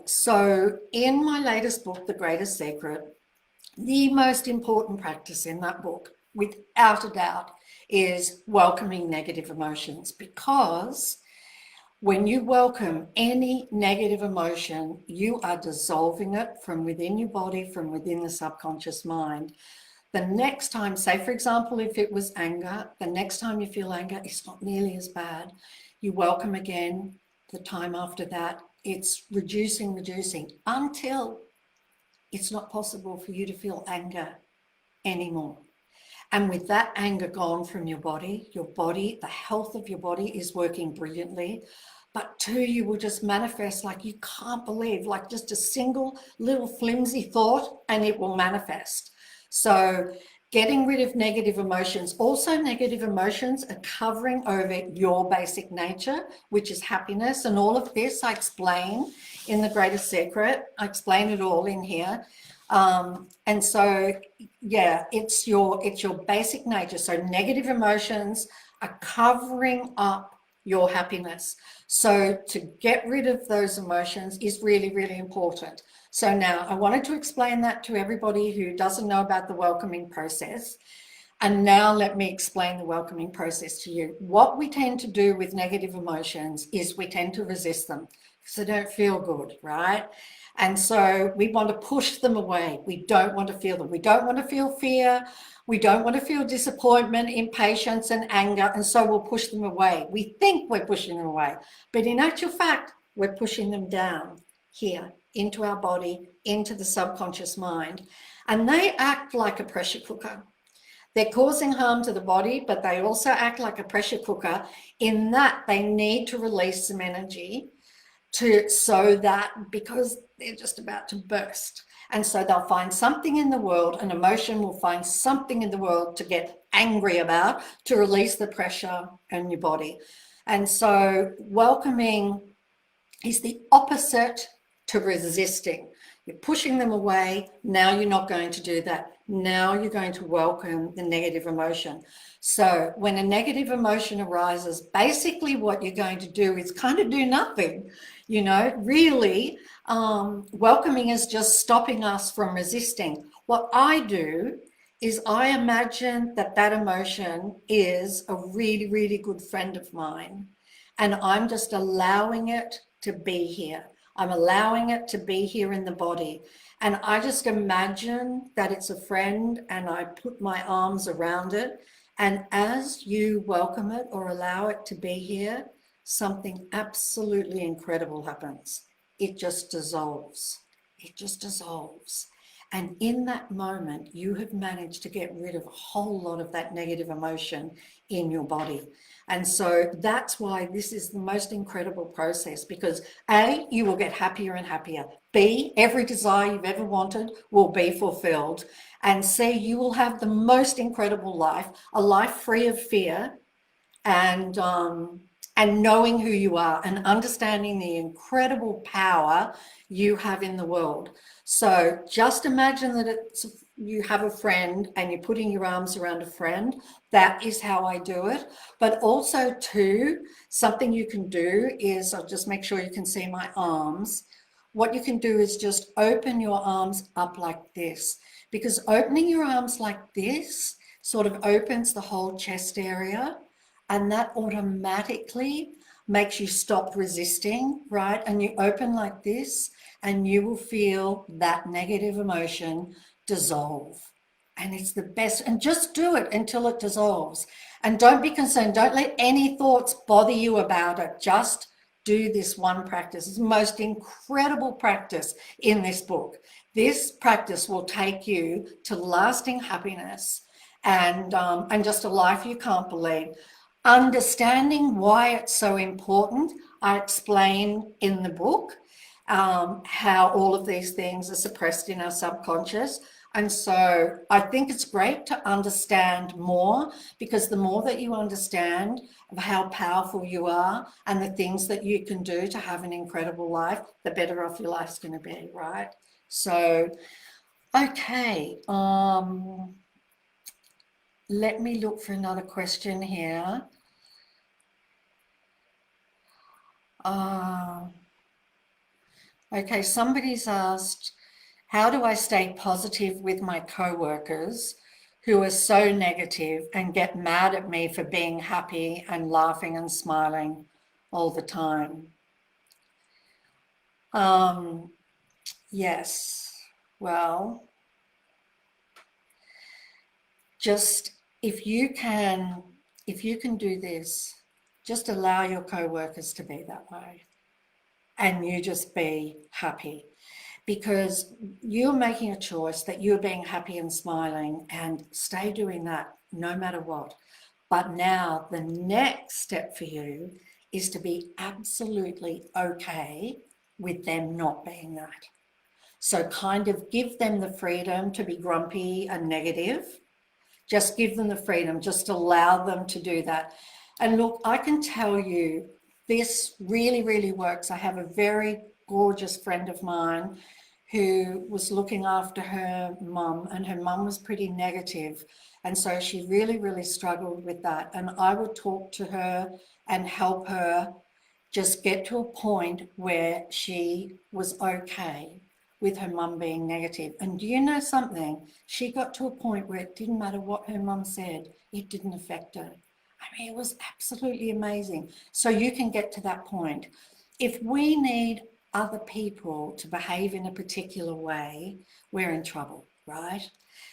so in my latest book, The Greatest Secret, the most important practice in that book, without a doubt, is welcoming negative emotions, because when you welcome any negative emotion, you are dissolving it from within your body, from within the subconscious mind. The next time, say for example, if it was anger, the next time you feel anger, it's not nearly as bad. You welcome again, the time after that, it's reducing until it's not possible for you to feel anger anymore. And with that anger gone from your body, the health of your body is working brilliantly. But two, you will just manifest like you can't believe, like just a single little flimsy thought, and it will manifest. So getting rid of negative emotions. Also, negative emotions are covering over your basic nature, which is happiness. And all of this I explain in The Greatest Secret. I explain it all in here. And so, yeah, it's your basic nature. So negative emotions are covering up your happiness. So to get rid of those emotions is really, really important. So now I wanted to explain that to everybody who doesn't know about the welcoming process. And now let me explain the welcoming process to you. What we tend to do with negative emotions is we tend to resist them because they don't feel good, right? And so we want to push them away. We don't want to feel them. We don't want to feel fear. We don't want to feel disappointment, impatience, and anger. And so we'll push them away. We think we're pushing them away, but in actual fact, we're pushing them down here into our body, into the subconscious mind. And they act like a pressure cooker. They're causing harm to the body, but they also act like a pressure cooker in that they need to release some energy so that, because they're just about to burst. And so they'll find something in the world, an emotion will find something in the world to get angry about, to release the pressure in your body. And so welcoming is the opposite to resisting. You're pushing them away. Now you're not going to do that. Now you're going to welcome the negative emotion. So when a negative emotion arises, basically what you're going to do is kind of do nothing. You know, really, welcoming is just stopping us from resisting. What I do is I imagine that that emotion is a really, really good friend of mine, and I'm just allowing it to be here. I'm allowing it to be here in the body. And I just imagine that it's a friend, and I put my arms around it. And as you welcome it or allow it to be here, something absolutely incredible happens. It just dissolves. It just dissolves. And in that moment, you have managed to get rid of a whole lot of that negative emotion in your body. And so that's why this is the most incredible process, because A, you will get happier and happier. B, every desire you've ever wanted will be fulfilled. And C, you will have the most incredible life, a life free of fear, and knowing who you are and understanding the incredible power you have in the world. So just imagine that you have a friend and you're putting your arms around a friend. That is how I do it. But also too, something you can do is, I'll just make sure you can see my arms. What you can do is just open your arms up like this, because opening your arms like this sort of opens the whole chest area, and that automatically makes you stop resisting, right? And you open like this, and you will feel that negative emotion dissolve. And it's the best. And just do it until it dissolves. And don't be concerned. Don't let any thoughts bother you about it. Just do this one practice. It's the most incredible practice in this book. This practice will take you to lasting happiness and just a life you can't believe. Understanding why it's so important, I explain in the book how all of these things are suppressed in our subconscious. And so I think it's great to understand more, because the more that you understand of how powerful you are and the things that you can do to have an incredible life, the better off your life's going to be, right? So, okay. Let me look for another question here. Okay, somebody's asked, how do I stay positive with my co-workers who are so negative and get mad at me for being happy and laughing and smiling all the time? Um, yes. Well, just if you can do this, just allow your co-workers to be that way and you just be happy, because you're making a choice that you're being happy and smiling, and stay doing that no matter what. But now the next step for you is to be absolutely okay with them not being that. So kind of give them the freedom to be grumpy and negative. Just give them the freedom, just allow them to do that. And look, I can tell you this really, really works. I have a very gorgeous friend of mine who was looking after her mum, and her mum was pretty negative. And so she really, really struggled with that. And I would talk to her and help her just get to a point where she was okay with her mum being negative. And do you know something? She got to a point where it didn't matter what her mum said, it didn't affect her. I mean, it was absolutely amazing. So you can get to that point. If we need other people to behave in a particular way, we're in trouble, right?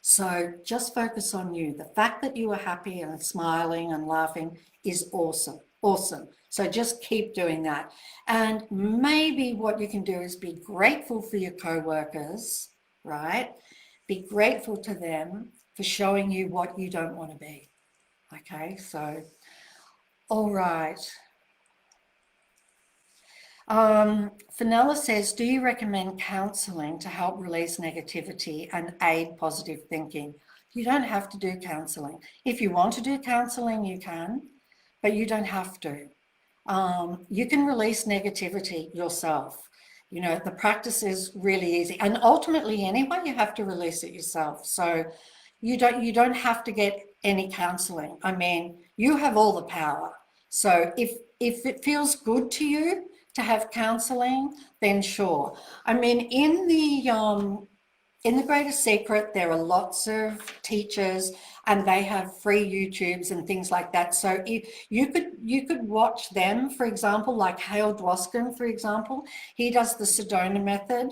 So just focus on you. The fact that you are happy and smiling and laughing is awesome. Awesome. So just keep doing that. And maybe what you can do is be grateful for your co-workers, right? Be grateful to them for showing you what you don't want to be. Okay, so, all right. Fenella says, do you recommend counselling to help release negativity and aid positive thinking? You don't have to do counselling. If you want to do counselling, you can, but you don't have to. You can release negativity yourself. You know, the practice is really easy. And ultimately, anyway, you have to release it yourself. So you don't have to get any counselling. I mean, you have all the power. So if it feels good to you to have counselling, then sure. I mean, in the Greatest Secret, there are lots of teachers and they have free YouTubes and things like that. So if you could watch them, for example, like Hale Dwoskin, for example, he does the Sedona method,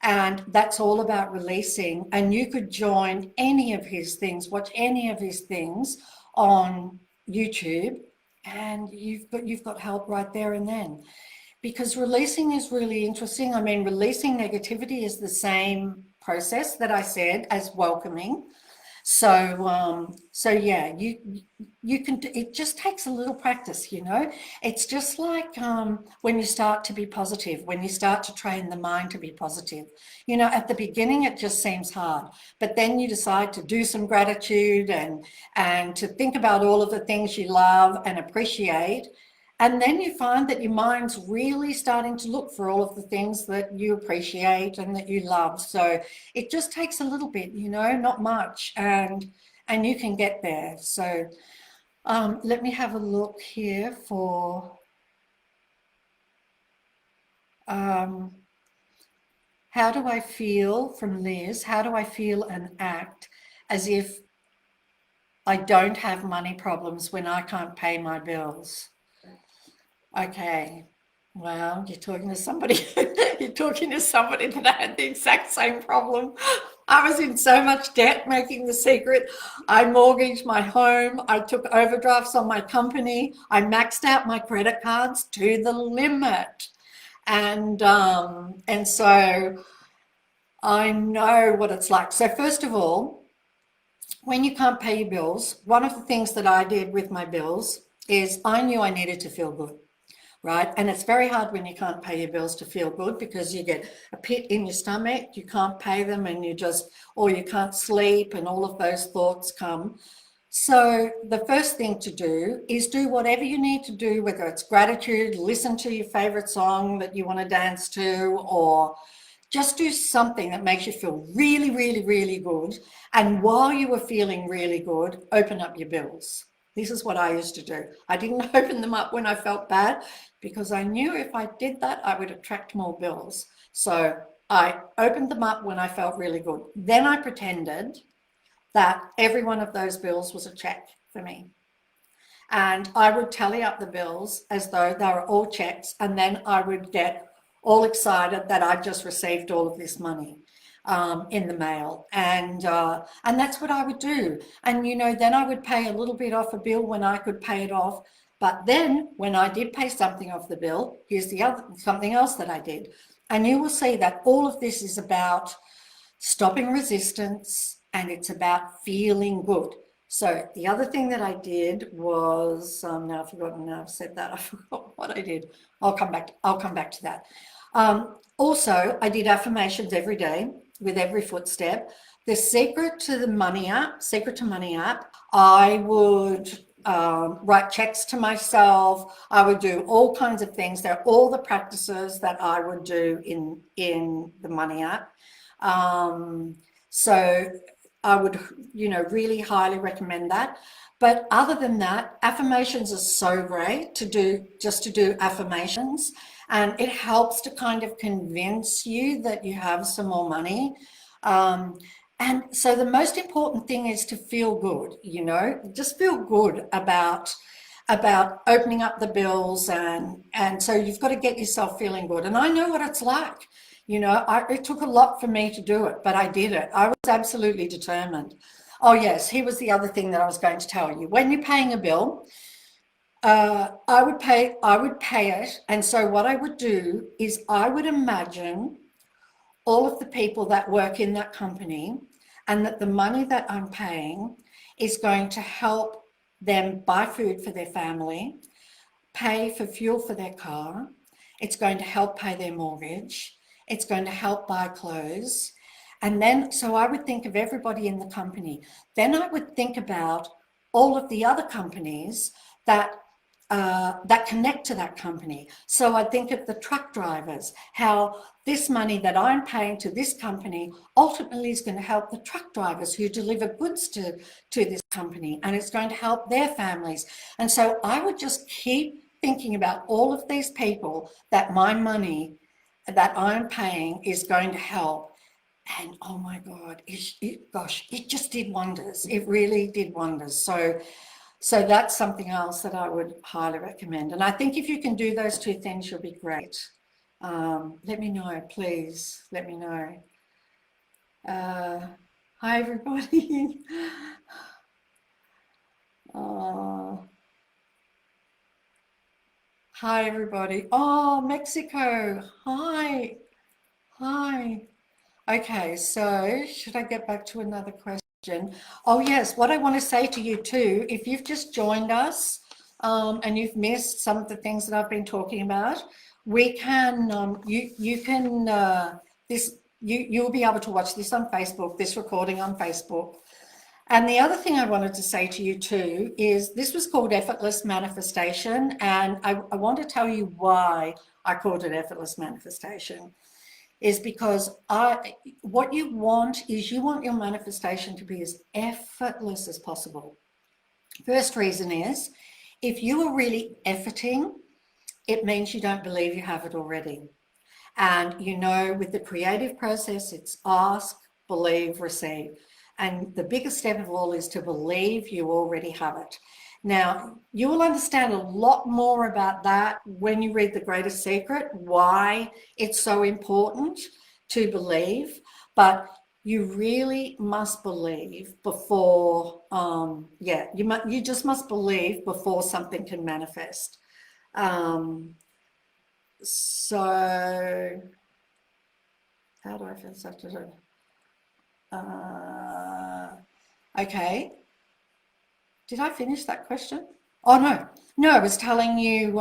and that's all about releasing. And you could join any of his things, watch any of his things on YouTube, and you've got help right there and then. Because releasing is really interesting. I mean, releasing negativity is the same process that I said as welcoming. So yeah, you can. It just takes a little practice, you know. It's just like when you start to be positive, when you start to train the mind to be positive. You know, at the beginning it just seems hard, but then you decide to do some gratitude and to think about all of the things you love and appreciate. And then you find that your mind's really starting to look for all of the things that you appreciate and that you love. So it just takes a little bit, you know, not much, and you can get there. So let me have a look here for um, how do I feel from Liz? How do I feel and act as if I don't have money problems when I can't pay my bills? Okay. Well, you're talking to somebody, you're talking to somebody that had the exact same problem. I was in so much debt making the secret. I mortgaged my home. I took overdrafts on my company. I maxed out my credit cards to the limit. And so I know what it's like. So first of all, when you can't pay your bills, one of the things that I did with my bills is I knew I needed to feel good, right? And it's very hard when you can't pay your bills to feel good, because you get a pit in your stomach, you can't pay them, and or you can't sleep, and all of those thoughts come. So the first thing to do is do whatever you need to do, whether it's gratitude, listen to your favorite song that you want to dance to, or just do something that makes you feel really, really, really good. And while you were feeling really good, open up your bills. This is what I used to do. I didn't open them up when I felt bad, because I knew if I did that, I would attract more bills. So I opened them up when I felt really good. Then I pretended that every one of those bills was a check for me. And I would tally up the bills as though they were all checks. And then I would get all excited that I'd just received all of this money in the mail. And that's what I would do. And, you know, then I would pay a little bit off a bill when I could pay it off. But then when I did pay something off the bill, here's the other something else that I did. And you will see that all of this is about stopping resistance, and it's about feeling good. So the other thing that I did was, now I've forgotten, now I've said that, I forgot what I did. I'll come back to that. Also, I did affirmations every day with every footstep. The Secret to Money app, I would write checks to myself. I would do all kinds of things. They're all the practices that I would do in the Money app. So I would, you know, really highly recommend that. But other than that, affirmations are so great to do, just to do affirmations. And it helps to kind of convince you that you have some more money. And so the most important thing is to feel good, you know, just feel good about opening up the bills. And so you've got to get yourself feeling good. And I know what it's like. You know, it took a lot for me to do it, but I did it. I was absolutely determined. Oh, yes, here was the other thing that I was going to tell you. When you're paying a bill, I would pay it. And so what I would do is I would imagine all of the people that work in that company, and that the money that I'm paying is going to help them buy food for their family, pay for fuel for their car. It's going to help pay their mortgage. It's going to help buy clothes. And then, so I would think of everybody in the company. Then I would think about all of the other companies that connect to that company. So I think of the truck drivers, how this money that I'm paying to this company ultimately is going to help the truck drivers who deliver goods to this company, and it's going to help their families. And so I would just keep thinking about all of these people that my money that I'm paying is going to help. And oh my God, it just did wonders. It really did wonders. So that's something else that I would highly recommend. And I think if you can do those two things, you'll be great. Let me know, please. Let me know. Hi, everybody. Hi, everybody. Oh, Mexico. Hi. Hi. Okay, so should I get back to another question? Oh, yes. What I want to say to you too, if you've just joined us and you've missed some of the things that I've been talking about, we can, you'll be able to watch this on Facebook, this recording on Facebook. And the other thing I wanted to say to you too is this was called Effortless Manifestation. And I want to tell you why I called it Effortless Manifestation. Is because what you want is you want your manifestation to be as effortless as possible. First reason is if you are really efforting, it means you don't believe you have it already. And you know, with the creative process, it's ask, believe, receive. And the biggest step of all is to believe you already have it. Now, you will understand a lot more about that when you read The Greatest Secret, why it's so important to believe, but you really must believe before, you just must believe before something can manifest. So, how do I feel such okay. Did I finish that question? Oh, no, I was telling you,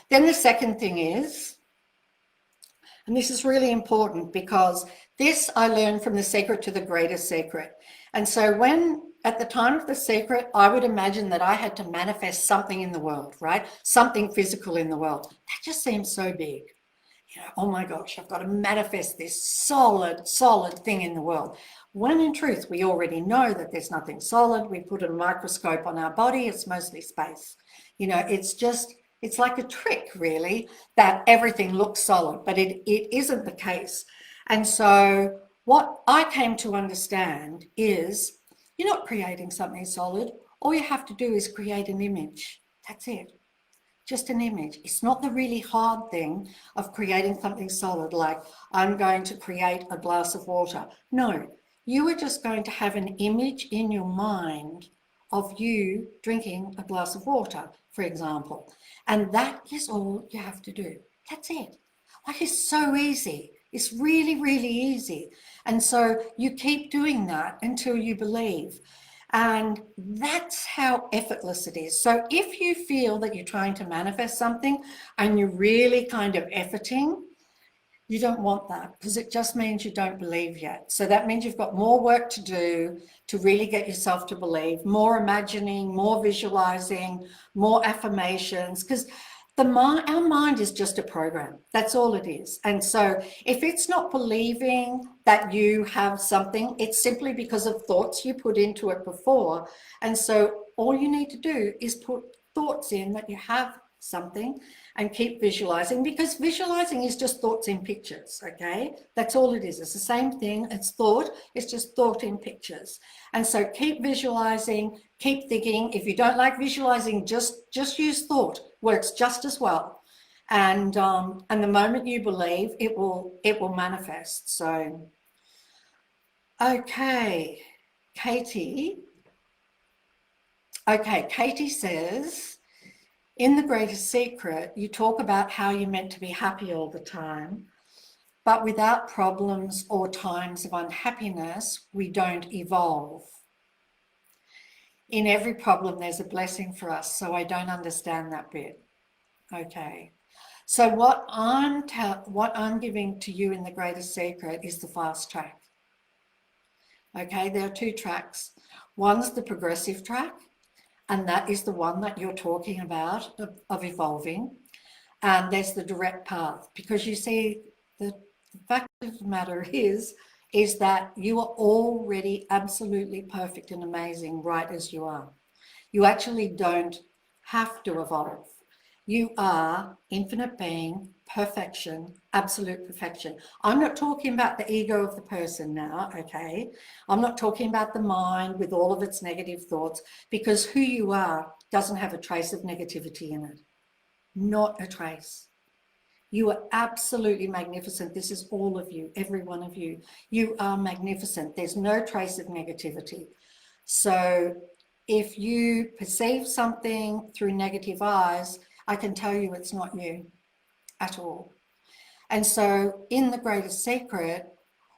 then the second thing is, and this is really important because this I learned from The Secret to the Greatest Secret. And so at the time of The Secret, I would imagine that I had to manifest something in the world, right? Something physical in the world. That just seems so big. You know, oh my gosh, I've got to manifest this solid thing in the world. When in truth, we already know that there's nothing solid. We put a microscope on our body, it's mostly space. You know, it's just It's like a trick, really, that everything looks solid, but it isn't the case. And so what I came to understand is you're not creating something solid. All you have to do is create an image. That's it. Just an image. It's not the really hard thing of creating something solid, like I'm going to create a glass of water. No, you are just going to have an image in your mind of you drinking a glass of water, for example. And that is all you have to do. That's it. Like, it's so easy. It's really, really easy. And so you keep doing that until you believe. And that's how effortless it is. So if you feel that you're trying to manifest something and you're really kind of efforting, you don't want that, because it just means you don't believe yet. So that means you've got more work to do to really get yourself to believe, more imagining, more visualizing, more affirmations, because our mind is just a program. That's all it is. And so if it's not believing that you have something, it's simply because of thoughts you put into it before. And so all you need to do is put thoughts in that you have something and keep visualizing, because visualizing is just thoughts in pictures. Okay, that's all it is. It's the same thing. It's thought. It's just thought in pictures. And so keep visualizing, keep thinking. If you don't like visualizing, just use thought. Works just as well. And the moment you believe, it will manifest. So okay, Katie says, in The Greatest Secret, you talk about how you're meant to be happy all the time, but without problems or times of unhappiness, we don't evolve. In every problem, there's a blessing for us, so I don't understand that bit. Okay. So what I'm giving to you in The Greatest Secret is the fast track. Okay, there are two tracks. One's the progressive track, and that is the one that you're talking about of evolving. And there's the direct path, because you see, the fact of the matter is that you are already absolutely perfect and amazing right as you are. You actually don't have to evolve. You are infinite being, perfection, absolute perfection. I'm not talking about the ego of the person now, okay? I'm not talking about the mind with all of its negative thoughts, because who you are doesn't have a trace of negativity in it. Not a trace. You are absolutely magnificent. This is all of you, every one of you. You are magnificent. There's no trace of negativity. So if you perceive something through negative eyes, I can tell you it's not you at all. And so in The Greatest Secret,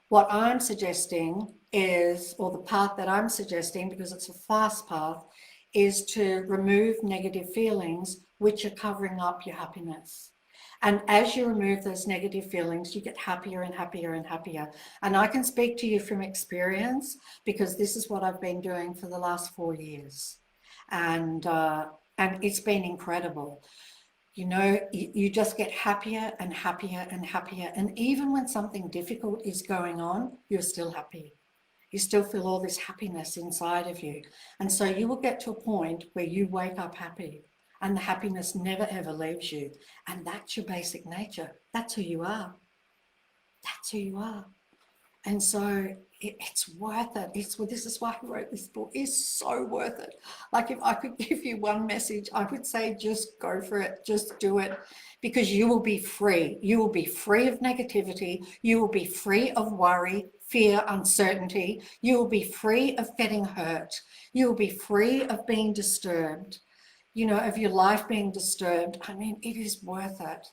what I'm suggesting is, or the path that I'm suggesting, because it's a fast path, is to remove negative feelings which are covering up your happiness. And as you remove those negative feelings, you get happier and happier and happier. And I can speak to you from experience, because this is what I've been doing for the last 4 years. And it's been incredible. You know, you just get happier and happier and happier. And even when something difficult is going on, you're still happy. You still feel all this happiness inside of you. And so you will get to a point where you wake up happy, and the happiness never ever leaves you. And that's your basic nature. That's who you are. That's who you are. And so it's worth it. This is why I wrote this book. It's so worth it. Like, if I could give you one message, I would say just go for it. Just do it, because you will be free. You will be free of negativity. You will be free of worry, fear, uncertainty. You will be free of getting hurt. You will be free of being disturbed, you know, of your life being disturbed. I mean, it is worth it.